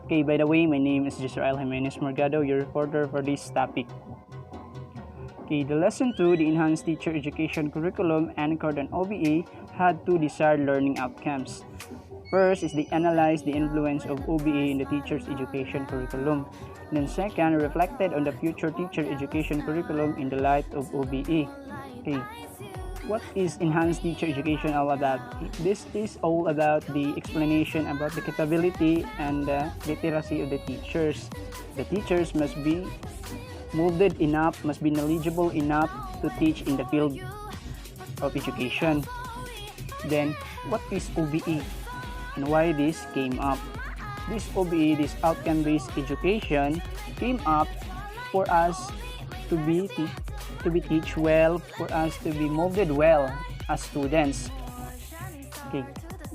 Okay, by the way, my name is Jisrael Jimenez Morgado, your reporter for this topic. Okay, the lesson 2, the enhanced teacher education curriculum anchored on OBE, had 2 desired learning outcomes. First is they analyzed the influence of OBE in the teacher's education curriculum. Then second, reflected on the future teacher education curriculum in the light of OBE. Okay, what is enhanced teacher education all about? This is all about the explanation about the capability and the literacy of the teachers. The teachers must be molded enough, must be knowledgeable enough to teach in the field of education. Then, what is OBE and why this came up? This OBE, this outcome-based education, came up for us to be teach well, for us to be molded well as students. Okay,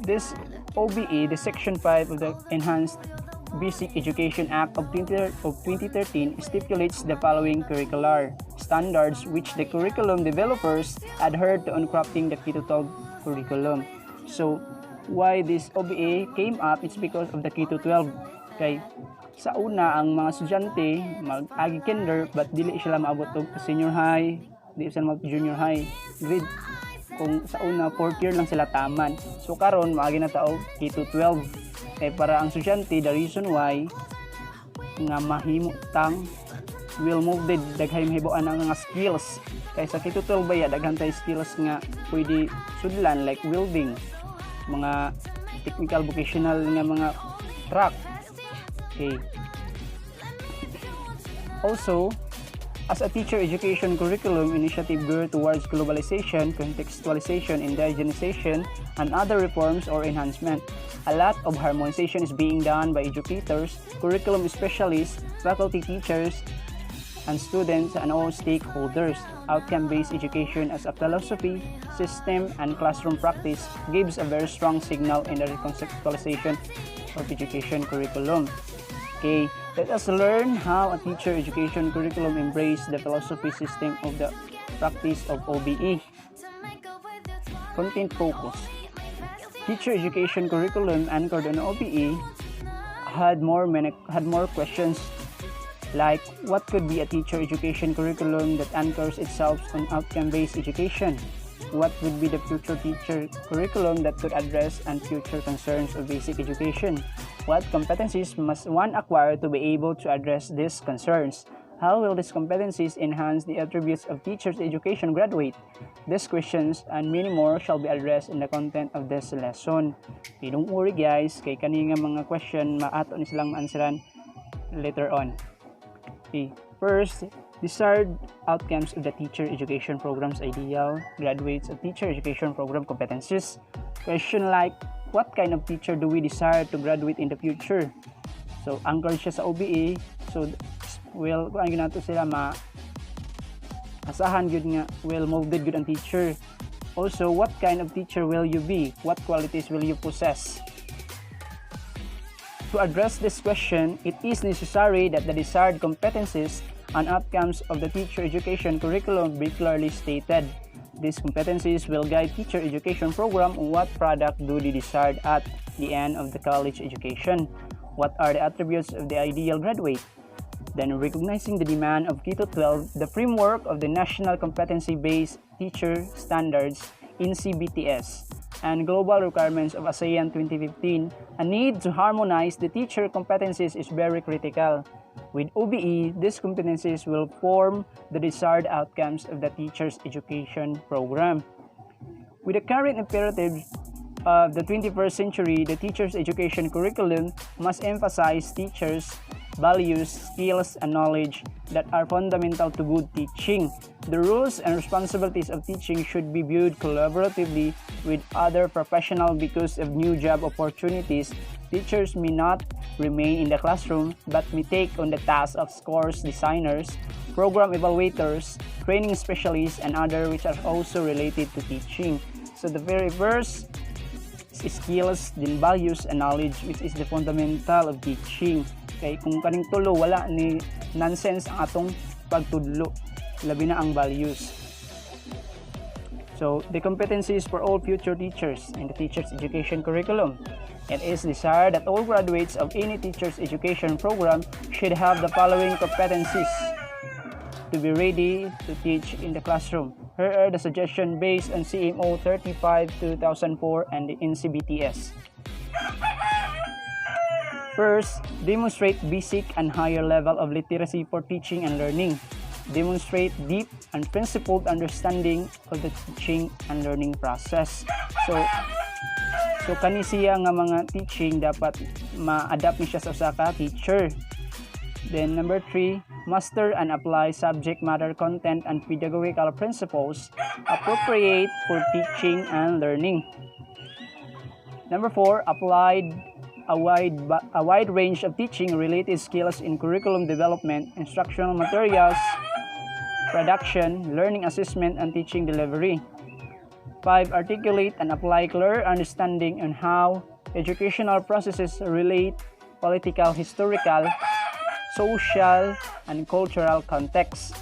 this OBE, the Section 5 of the Enhanced Basic Education Act of 2013 stipulates the following curricular standards which the curriculum developers adhered to on crafting the K-12 curriculum. So, why this OBE came up, it's because of the K-12. Okay, sa una, ang mga estudyante mag-agi kinder but dili sila maabot og senior high, dili sila mag junior high grade. Kung sa una 4th year lang sila taman. So karon maagi na taog K-12. Kay para ang estudyante, the reason why nga mahimo tang will molded daghay mahibuan ang mga skills. Kay sa K-12 baya daghan tay skills nga pwede sudlan like welding, mga technical vocational nga mga track. Okay. Also, as a teacher education curriculum initiative geared towards globalization, contextualization, indigenization, and other reforms or enhancement, a lot of harmonization is being done by educators, curriculum specialists, faculty teachers, and students, and all stakeholders. Outcome-based education as a philosophy, system, and classroom practice gives a very strong signal in the reconceptualization of education curriculum. Okay, let us learn how a teacher education curriculum embrace the philosophy system of the practice of OBE. Content focus. Teacher education curriculum anchored on OBE had more questions like what could be a teacher education curriculum that anchors itself on outcome-based education? What would be the future teacher curriculum that could address and future concerns of basic education? What competencies must one acquire to be able to address these concerns? How will these competencies enhance the attributes of teachers' education graduate? These questions and many more shall be addressed in the content of this lesson. Okay, don't worry guys, kay kani nga mga question maato ni silang answeran later on. Okay, first, desired outcomes of the teacher education program's ideal graduates of teacher education program competencies. Question like, what kind of teacher do we desire to graduate in the future? So, anchored siya sa OBE. So, well, kung ano nato sila asahan good nga, well molded good ang teacher. Also, what kind of teacher will you be? What qualities will you possess? To address this question, it is necessary that the desired competencies and outcomes of the teacher education curriculum be clearly stated. These competencies will guide teacher education program on what product do they desired at the end of the college education. What are the attributes of the ideal graduate? Then, recognizing the demand of K-12, the framework of the National Competency-Based Teacher Standards in CBTS, and global requirements of ASEAN 2015, a need to harmonize the teacher competencies is very critical. With OBE, these competencies will form the desired outcomes of the teacher's education program. With the current imperatives of the 21st century, the teacher's education curriculum must emphasize teachers' values, skills, and knowledge that are fundamental to good teaching. The rules and responsibilities of teaching should be viewed collaboratively with other professionals because of new job opportunities. Teachers may not remain in the classroom but may take on the task of course designers, program evaluators, training specialists, and others which are also related to teaching. So the very first skills, then values and knowledge which is the fundamental of teaching. Kay kung kaning tulo wala ni nonsense ang atong pagtudlo, labi na ang values. So, the competencies for all future teachers in the teacher's education curriculum. It is desired that all graduates of any teacher's education program should have the following competencies to be ready to teach in the classroom. Here are the suggestions based on CMO 35/2004 and the NCBTS. First, demonstrate basic and higher level of literacy for teaching and learning. Demonstrate deep and principled understanding of the teaching and learning process. So kani siya nga mga teaching dapat ma-adapt ni siya sa usa ka teacher. Then number 3, master and apply subject matter content and pedagogical principles appropriate for teaching and learning. Number 4, applied a wide range of teaching related skills in curriculum development, instructional materials, production, learning assessment, and teaching delivery. 5. Articulate and apply clear understanding on how educational processes relate political, historical, social, and cultural contexts.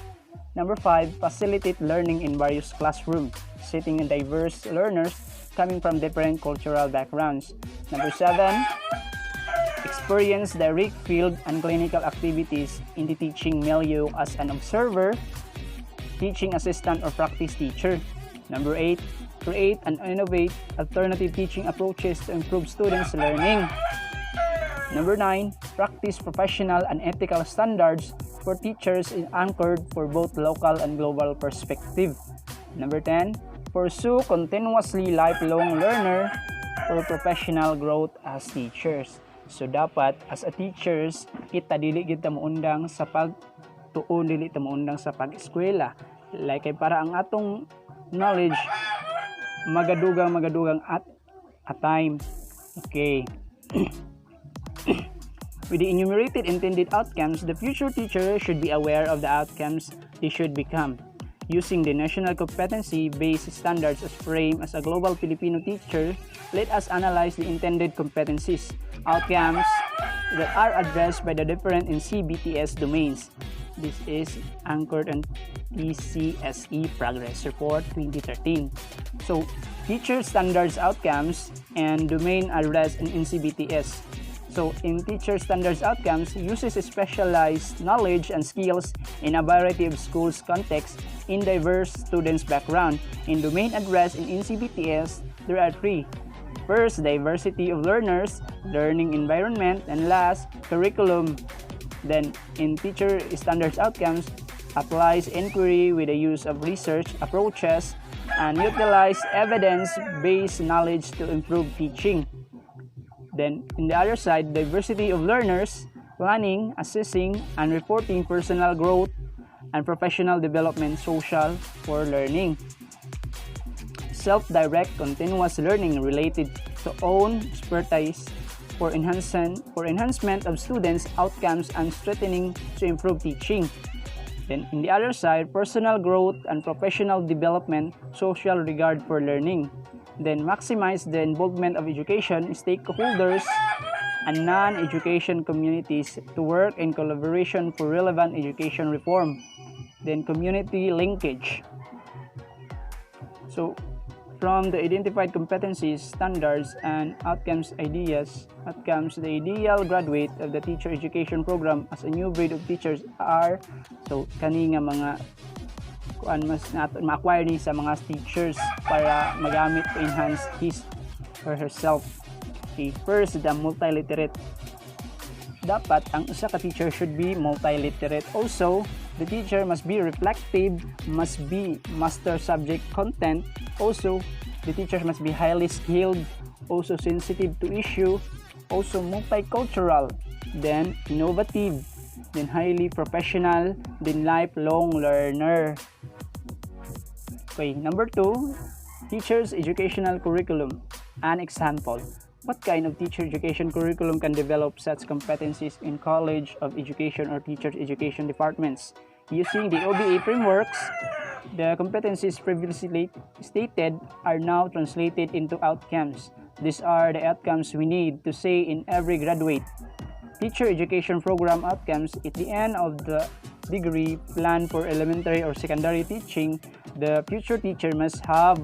Number 5. Facilitate learning in various classrooms, setting in diverse learners coming from different cultural backgrounds. Number 7. Experience direct field and clinical activities in the teaching milieu as an observer, teaching assistant, or practice teacher. Number 8. Create and innovate alternative teaching approaches to improve students' learning. Number 9. Practice professional and ethical standards for teachers anchored for both local and global perspective. Number 10. Pursue continuously lifelong learner for professional growth as teachers. So dapat as a teachers, kita dili kita muundang sa pagtuon, dili ta muundang sa pag-eskwela. Like para ang atong knowledge magadugang at a time. Okay. With the enumerated intended outcomes, the future teacher should be aware of the outcomes they should become. Using the national competency-based standards as frame as a global Filipino teacher, let us analyze the intended competencies, outcomes that are addressed by the different NCBTS domains. This is anchored on TCSE Progress Report 2013. So, teacher standards outcomes and domain addressed in NCBTS. So, in teacher standards outcomes, uses specialized knowledge and skills in a variety of schools contexts in diverse students' background. In domain address in NCBTS, there are 3. First, diversity of learners, learning environment, and last, curriculum. Then, in teacher standards outcomes, applies inquiry with the use of research approaches and utilize evidence-based knowledge to improve teaching. Then, in the other side, diversity of learners, planning, assessing, and reporting personal growth and professional development social for learning. Self-direct continuous learning related to own expertise for enhancement of students' outcomes and strengthening to improve teaching. Then, in the other side, personal growth and professional development, social regard for learning. Then, maximize the involvement of education stakeholders and non-education communities to work in collaboration for relevant education reform. Then, community linkage. So, from the identified competencies, standards, and outcomes, the ideal graduate of the teacher education program as a new breed of teachers are, so kani nga mga kuan mas nato ma-acquire ni sa mga teachers para magamit to enhance his or herself. Okay, first, the multiliterate. Dapat ang isa ka teacher should be multiliterate. Also, the teacher must be reflective, must be master subject content. Also, the teacher must be highly skilled, also sensitive to issue, also multicultural, then innovative, then highly professional, then lifelong learner. Okay, number 2, teacher's educational curriculum. An example. What kind of teacher education curriculum can develop such competencies in College of Education or teacher's education departments? Using the OBE frameworks, the competencies previously stated are now translated into outcomes. These are the outcomes we need to say in every graduate. Teacher education program outcomes at the end of the degree plan for elementary or secondary teaching, The future teacher must have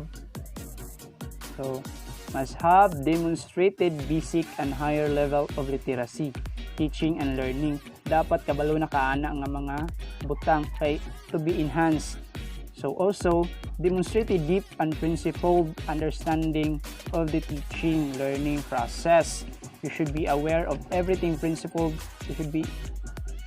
demonstrated basic and higher level of literacy, teaching and learning. Dapat kabalo na kaana nga mga butang kay to be enhanced. So also demonstrated deep and principled understanding of the teaching learning process. You should be aware of everything principled. You should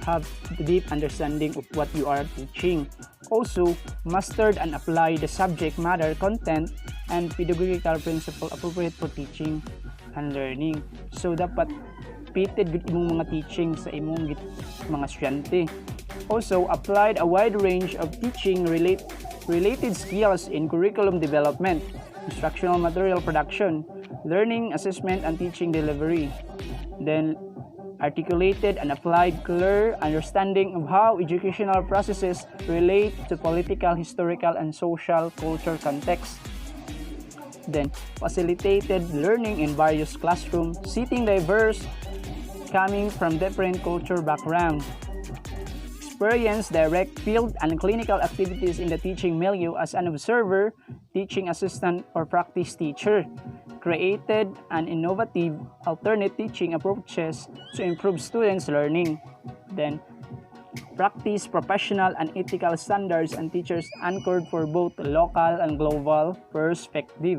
have the deep understanding of what you are teaching. Also, mastered and applied the subject matter, content, and pedagogical principle appropriate for teaching and learning. So, dapat fitted good imong mga teaching sa imong mga estudyante. Also, applied a wide range of teaching related skills in curriculum development, instructional material production, learning assessment, and teaching delivery. Then, articulated and applied clear understanding of how educational processes relate to political, historical, and social culture context. Then, facilitated learning in various classrooms, seating diverse, coming from different culture background. Experience direct field and clinical activities in the teaching milieu as an observer, teaching assistant, or practice teacher. Created an innovative alternate teaching approaches to improve students' learning. Then, practice professional and ethical standards and teachers anchored for both local and global perspective.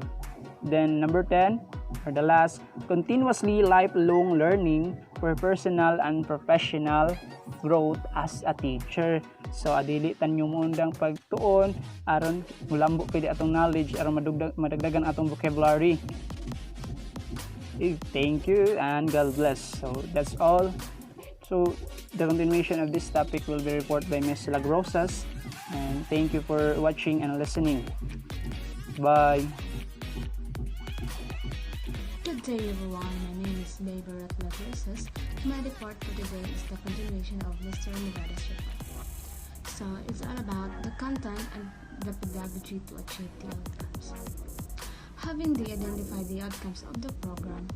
Then, number 10, or the last, continuously lifelong learning for personal and professional growth as a teacher. So, adili tanyo mo undang pagtuon aron mulambo pwede atong knowledge aron madagdagan atong vocabulary. Thank you and God bless. So that's all. So the continuation of this topic will be reported by Ms. Lagrosas, and thank you for watching and listening. Bye. Good day everyone, my name is Morgado&Lagrosas. My report for today is the continuation of Mr. Morgado's report. So it's all about the content and the pedagogy to achieve the outcomes. Having identified the outcomes of the program,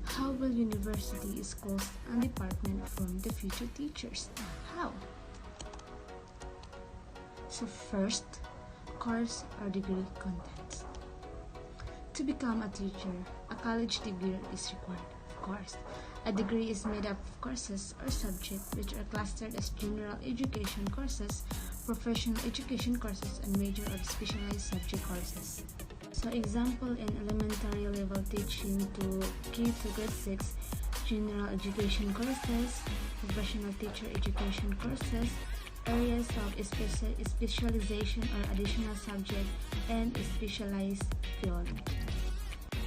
how will university, schools, and department form the future teachers? How? So first, course or degree contents. To become a teacher, a college degree is required, of course. A degree is made up of courses or subjects which are clustered as general education courses, professional education courses, and major or specialized subject courses. So example in elementary level teaching to K to grade 6, general education courses, professional teacher education courses, areas of specialization or additional subject, and specialized field.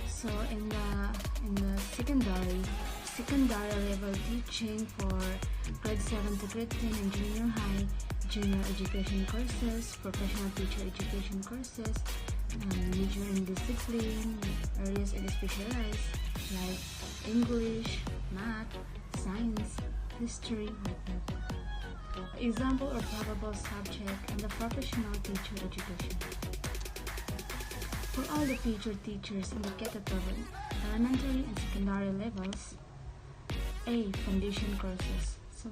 So in the secondary level teaching for grade 7 to grade 10 and junior high, general education courses, professional teacher education courses, major in discipline, areas in specialized like English, math, science, history, like that. Example or probable subject in the professional teacher education. For all the future teachers indicated for elementary and secondary levels, A. Foundation courses. So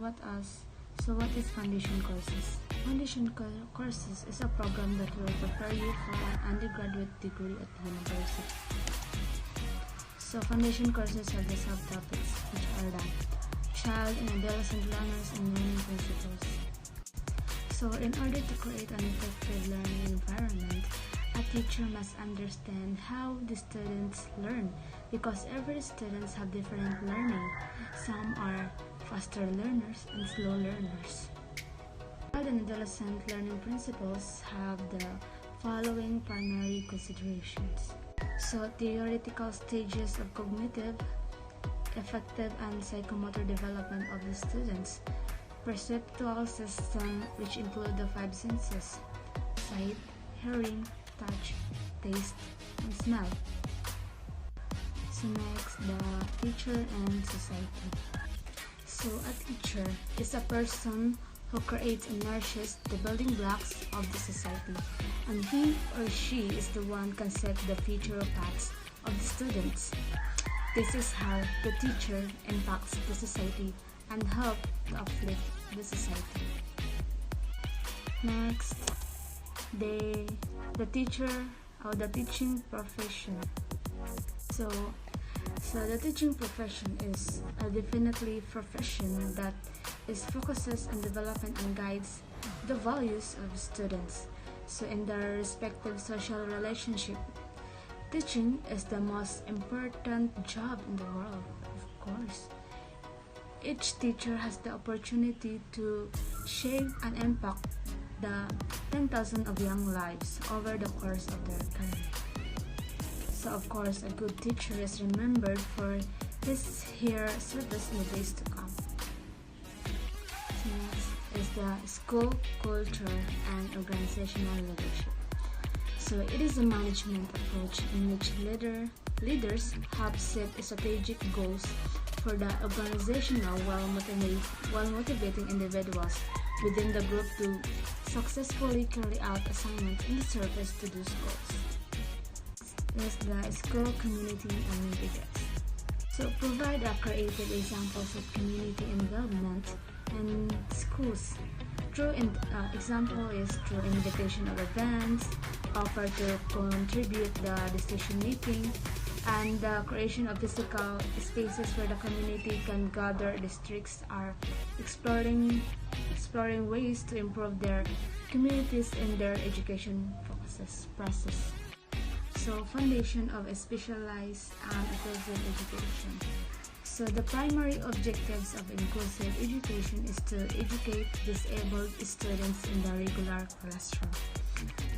what is foundation courses? Foundation courses is a program that will prepare you for an undergraduate degree at the university. So foundation courses have the subtopics which are the child and adolescent learners and learning principles. So in order to create an effective learning environment, a teacher must understand how the students learn because every students have different learning. Some are faster learners and slow learners. Child and adolescent learning principles have the following primary considerations. So theoretical stages of cognitive, affective, and psychomotor development of the students. Perceptual system, which include the 5 senses: sight, hearing, touch, taste, and smell. So next, the teacher and society. So a teacher is a person who creates and nourishes the building blocks of the society, and he or she is the one can set the future paths of the students. This is how the teacher impacts the society and help to uplift the society. Next, the teacher or the teaching profession. So the teaching profession is a definitely profession that focuses on development and guides the values of students. So in their respective social relationship, teaching is the most important job in the world, of course. Each teacher has the opportunity to shape and impact the 10,000 of young lives over the course of their career. So of course, a good teacher is remembered for his her service in the days to come. Next is the school culture and organizational leadership. So it is a management approach in which leaders help set strategic goals for the organizational while motivating individuals within the group to successfully carry out assignments in the service to those goals. Is the school community and leaders. So provide creative examples of community involvement in schools. Example is through invitation of events, offer to contribute the decision making, and the creation of physical spaces where the community can gather. Districts are exploring ways to improve their communities in their education process. So foundation of a specialized and inclusive education. So the primary objectives of inclusive education is to educate disabled students in the regular classroom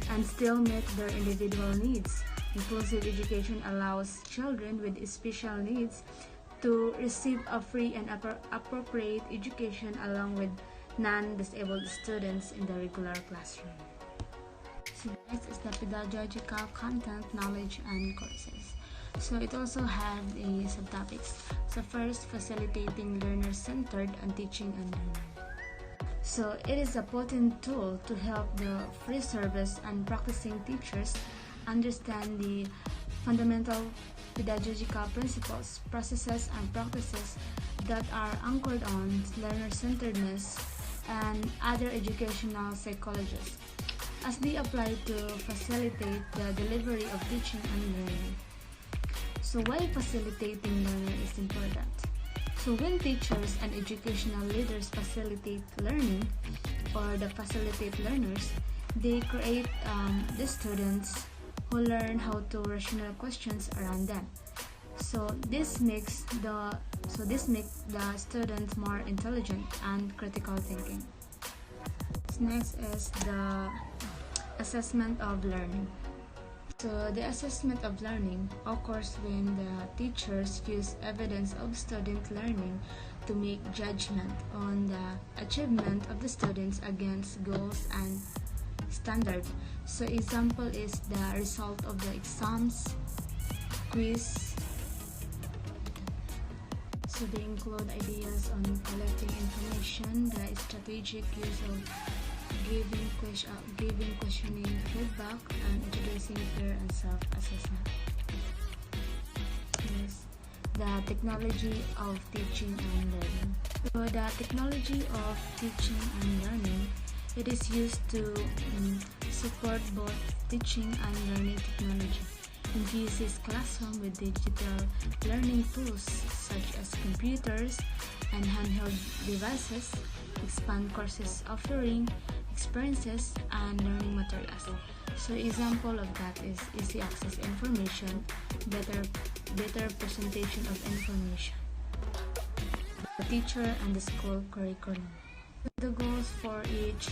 and still meet their individual needs. Inclusive education allows children with special needs to receive a free and appropriate education along with non-disabled students in the regular classroom. So next is the pedagogical content, knowledge, and courses. So it also has a subtopics. So first, facilitating learner-centered and teaching and learning. So it is a potent tool to help the free service and practicing teachers understand the fundamental pedagogical principles, processes, and practices that are anchored on learner-centeredness and other educational psychologies as they apply to facilitate the delivery of teaching and learning. So why facilitating learning is important? So when teachers and educational leaders facilitate learning or facilitate learners, they create the students who learn how to rational questions around them. So this makes the students more intelligent and critical thinking. Next is the assessment of learning. So the assessment of learning occurs when the teachers use evidence of student learning to make judgment on the achievement of the students against goals and standards. So example is the result of the exams, quiz. So they include ideas on collecting information, the strategic use of giving questioning feedback, and introducing peer and self-assessment. Yes, the technology of teaching and learning. So the technology of teaching and learning, it is used to support both teaching and learning technology. Infuses classroom with digital learning tools such as computers and handheld devices, expand courses offering experiences and learning materials. So example of that is easy access information, better presentation of information. The teacher and the school curriculum. The goals for each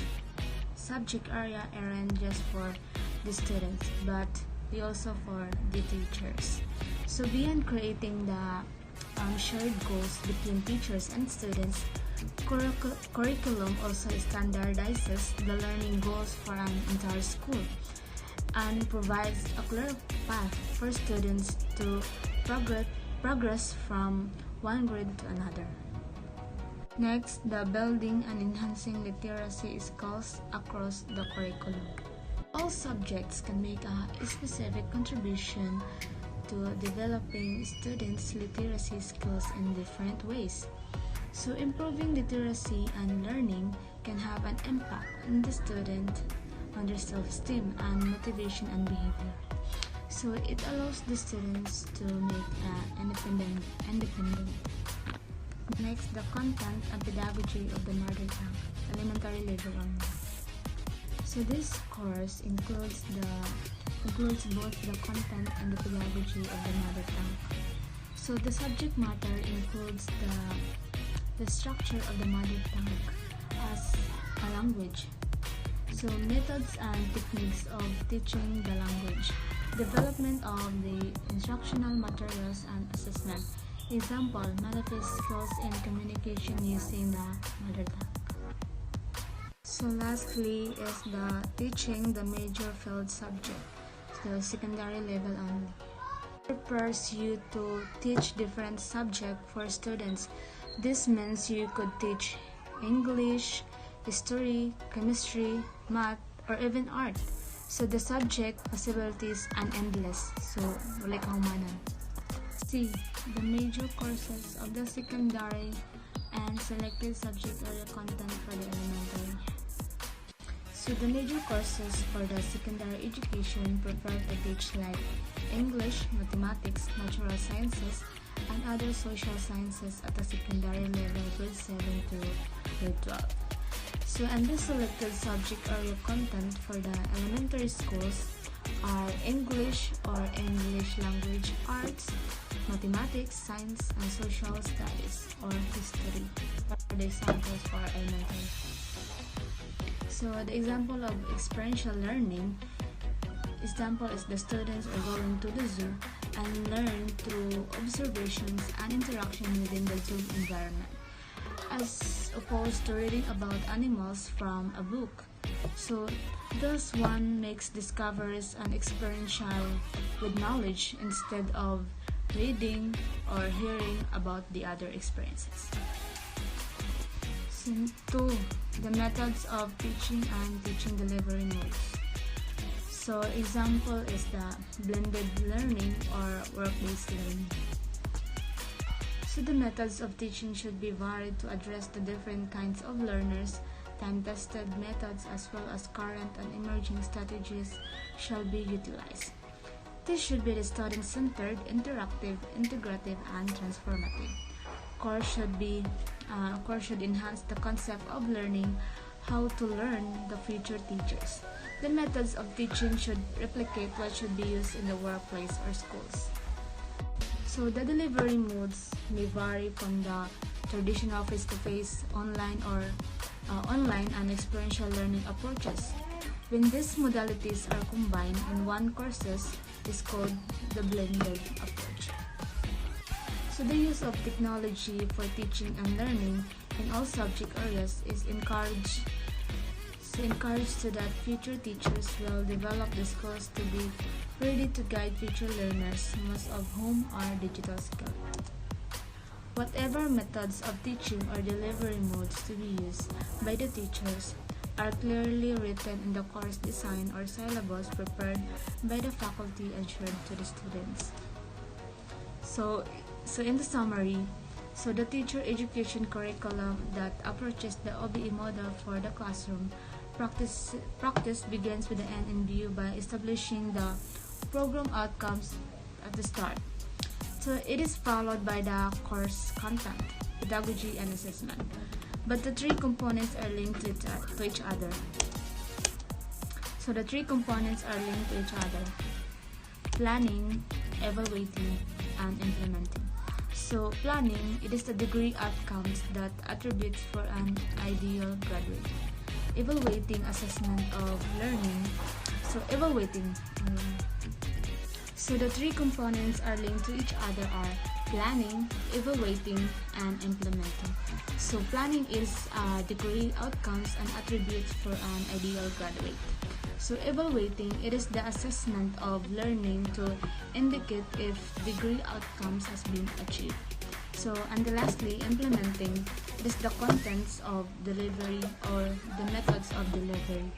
subject area aren't just for the students, but also for the teachers. So beyond creating the shared goals between teachers and students, curriculum also standardizes the learning goals for an entire school and provides a clear path for students to progress from one grade to another. Next, the building and enhancing literacy skills across the curriculum. All subjects can make a specific contribution to developing students' literacy skills in different ways. So improving literacy and learning can have an impact on the student on their self-esteem and motivation and behavior. So it allows the students to make independent. Next, the content and pedagogy of the mother tongue, elementary level only. So this course includes both the content and the pedagogy of the mother tongue. So the subject matter includes the structure of the mother tongue as a language. So methods and techniques of teaching the language, development of the instructional materials and assessment. Example, manifest skills in communication using the mother tongue. So lastly is the teaching the major field subject, the secondary level only. It prepares you to teach different subjects for students. This means you could teach English, history, chemistry, math, or even art. So the subject possibilities are endless. So wala kahumanan. C. The major courses of the secondary and selected subject area content for the elementary. So the major courses for the secondary education prefer to teach like English, mathematics, natural sciences, and other social sciences at the secondary level grade 7 to grade 12. So and the selected subject area content for the elementary schools are English or English language arts, mathematics, science, and social studies or history are the examples for elementary. So the example of experiential learning, example is the students are going to the zoo and learn through observations and interaction within the zoo environment, as opposed to reading about animals from a book. So thus one makes discoveries and experiential with knowledge instead of reading or hearing about the other experiences. So 2. The methods of teaching and teaching delivery modes. So example is the blended learning or work-based learning. So the methods of teaching should be varied to address the different kinds of learners. Time-tested methods as well as current and emerging strategies shall be utilized. This should be the student-centered, interactive, integrative, and transformative. Course should enhance the concept of learning how to learn the future teachers. The methods of teaching should replicate what should be used in the workplace or schools. So the delivery modes may vary from the traditional face-to-face, online and experiential learning approaches. When these modalities are combined in one courses, is called the blended approach. So the use of technology for teaching and learning in all subject areas is encouraged so that future teachers will develop the skills to be ready to guide future learners, most of whom are digital skilled. Whatever methods of teaching or delivery modes to be used by the teachers are clearly written in the course design or syllabus prepared by the faculty and shared to the students. So in the summary, the teacher education curriculum that approaches the OBE model for the classroom practice begins with the end in view by establishing the program outcomes at the start. So it is followed by the course content, pedagogy, and assessment. But the three components are linked to each other. So the three components are linked to each other: planning, evaluating, and implementing. So planning, it is the degree outcomes that attributes for an ideal graduate. Evaluating, assessment of learning. So evaluating. So the three components are linked to each other are planning, evaluating, and implementing. So planning is degree outcomes and attributes for an ideal graduate. So evaluating, it is the assessment of learning to indicate if degree outcomes has been achieved. So and lastly, implementing, it is the contents of delivery or the methods of delivery.